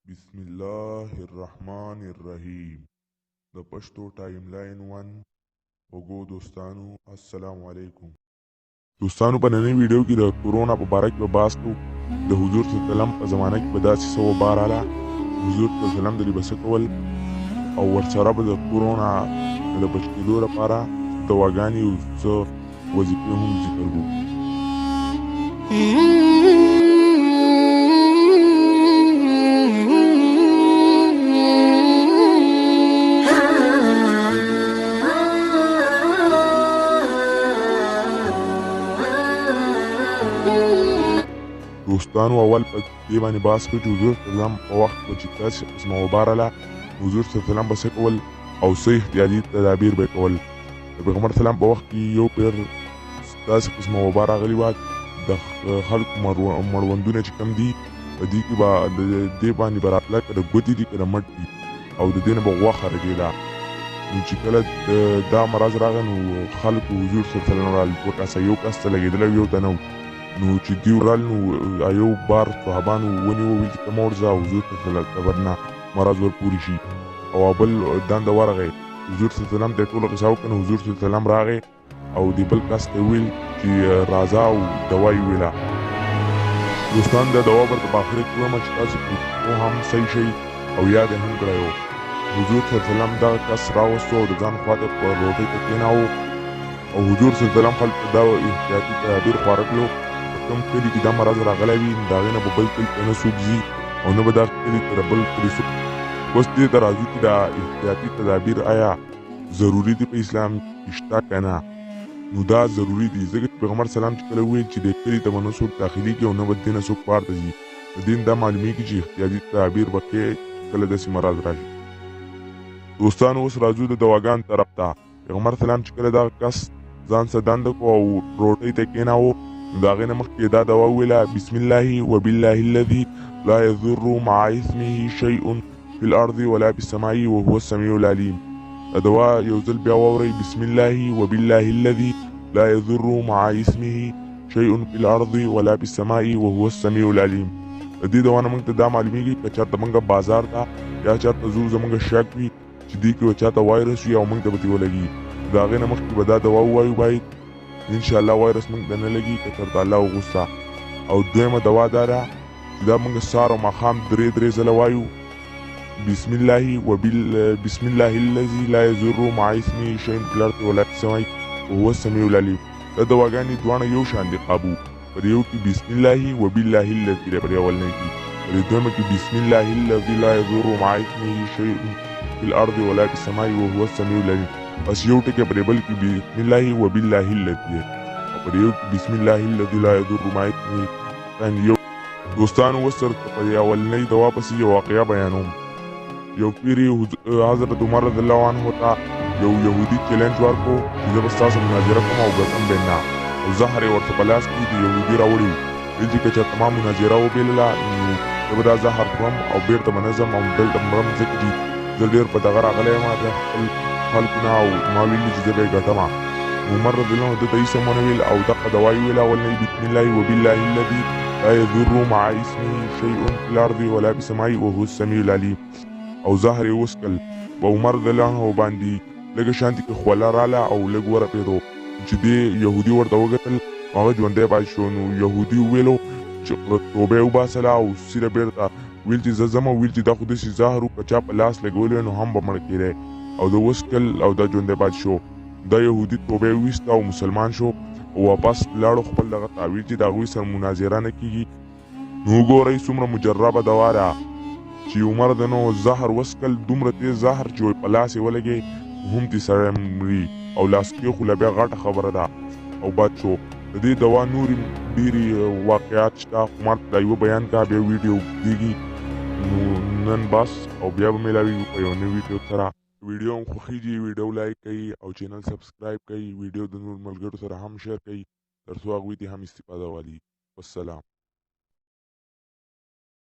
بسم الله الرحمن الرحیم. د پښتو ټایم لاین 1 وګو دوستانو، السلام علیکم. دوستانو، په نننۍ ویډیو کې د کورونا په باره کې به بحث کوو. د حضور صلی الله علیه وسلم په زمانه کې به داسې څه وبا راغله، حضور صلی الله علیه وسلم د دوی به څه کول، او ورسره به د کورونا د بچ کېدو لپاره دواګانې او څه وظیفې هم ذکر کړو. دوستانو، اول په دې باندې بحث کوو چې حضور صلی الله علیه وسلم په وخت کې چې داسې قسمه وبا راغله، حضور صلی الله علیه وسلم به څه کول او څه احتیاطي تدابیر به کول. د پیغمبر صلی الله علیه وسلم په وخت کې یو پیر داسې قسمه وبا راغلې وه، د خلکو مړوندونه چې کم دي په دې کې به د دې باندې به راتله، که د ګوتې دي که د مټ دي، او د دې نه به غوښه راټېده. نو چې کله دا مرض راغی نو خلکو حضور صلی الله علیه وسلم رال دوه کسه، یو کس ته لګېدلی یو ته نه و. نو چې دوی ورال نو یو بار صحابانو ونیوه، ویل چې ته مه ورځه او حضور صلی الله علیه وسلم ته به نه مرض ورپورې شي. او بل دنده ورغی، حضور صلی الله علیه وسلم ته یې ټوله قصه وکړه. نو حضور صلی الله علیه وسلم راغی او د بل کس ته ویل چې راځه او دوا یې ویله. دوستان، دا دوا به په آخر کې وایم چې تاسو پرې هم صحیح شئ او یاد یې هم کړی و. حضور صلی الله علیه وسلم دغه کس راوستو او د ځان خواته په روټۍ ته کېناوه، او حضور صلی الله علیه وسلم خلکو ته دا احتیاطي تدابیر خواره کړو. کوم کلي کې دا مرض راغلی وي، د هغې نه به بل کلي ته نه څوک ځي او نه به دا کلي ته د بل کلي څوک. اوس دې ته راځو چې دا احتیاطي تدابیر آیا ضروري دي په اسلام کې شته که نه؟ نو دا ضروري دي، ځکه چې پیغمبر صلی الله علیه وسلم چې کله وویل چې دې کلي ته به نه څوک داخلېږي او نه به دې نه څوک بهر ته ځي، د دې دا معلومېږي چې احتیاطي تدابیر به کوې کله داسې مرض راشي. دوستانو، اوس راځو د دواګانو طرف ته. پیغمبر صلی الله علیه وسلم چې کله دغه کس ځان څه دنده کړو او روټۍ ته کېناوه، نو د هغې نه مخکې دا دوا وویله: بسم الله وبالله الذي لا يضر مع اسمه شيء في الارض ولا في السماء وهو السميع العليم. دا دوا یو ځل بیا واورئ: بسم الله وبالله الذي لا يضر مع اسمه شيء في الارض ولا في السماء وهو السميع العليم. د دې دوا نه موږ ته دا معلومیږي که چېرته موږ بازار ته یا چېرته ځو، زموږ شک وي چې دې کې به چاته وایرس وي او موږ ته به ترې ولګي، د هغې نه مخکې به دا دوا ووایو باید انشاءالله وایرس موږ ته نه لګي که چېرته الله وغوسته. او دویمه دوا دا ده چې دا موږ سهار او ماښام درې ځله وایو: بسم الله الذي لا يضر مع اسمه شيء في الارض ولا في السماء وهو السميع العليم. دا دواګانې دواړه یو شان دي قابو. پر یو کې بسم الله وبالله الذي دی، پر اولنۍ کې. پر دویمه کې بسم الله الذي لا يضر مع اسمه شيء في الارض ولا في السماء وهو السميع العليم. بس یو ټکی پر بل کې بسم الله وبالله الذي، او پر یو کې بسم الله الذي لا يضر مع اسمه یو. دوستانو، اوس درته په اولنۍ دوا پسې یو واقعه بیانوم. یو پیري حضرت عمر رضی الله عنه ته یو یهودي چیلنج ورکړو چې زه به ستاسو مناظره کوم او ګټم به نه، او زهر یې ورته په لاس کې د یهودي راوړي وو. ویل چې که چېرته ما مناظره وبیلله نو زه به دا زهر خورم او بېرته به نه ځم او دلته مرم، ځکه چې زه ډېر په دغه راغلی یم د خپل خلکو نه، او ما ویلي چې زه به یې ګټمه. عمر رضی الله عنه دته هېڅ هم ونه ویل او دغه دوا یې ویله اولنۍ: بسم الله وبالله الذي لا يضر مع اسمه شيء في الارض ولا في السماء وهو السميع العليم. او زهر یې وڅکل. په عمر رضی الله عنه باندې لږه شانتې کې خوله راله او لږ ورپېدو. چې دې یهودي ورته وکتل، هغه ژوندی پاتې شو. نو یهودي وویلو چې توبه یې وباسله او سیده بېرته ویل چې زه ځم، ویل چې دا خو داسې زهر و که چا په لاس لګولی نو هم به مړه کېدی، او د وڅکل او دا ژوندی پاتې شو. دا یهودي توبه یې ویسته او مسلمان شو او واپس لاړو خپل دغه ته ویل چې د هغوی سره مناظره نه کېږي. نو وګورئ څومره مجربه دوا ده چې عمر د نو زهر وڅکل، دومره تیز زهر چې په لاس یې ولګې هم دې سړی مري او لاس کېښوله، بیا غټه خبره ده او بد شو. د دې دوا نورې ډېرې واقعات شته، خو ما دا یوه بیان کړه، بیا ویډیو کېږي. نو نن بس، او بیا به میلاویږو په یو نوې ویډیو سره. ویډیو هم خوښېږي ویډیو لایک کوئ او چینل سبسکرایب کوئ، ویډیو د نور ملګرو سره هم شیر کوئ تر څو هغوی ته هم استفاده والي. والسلام.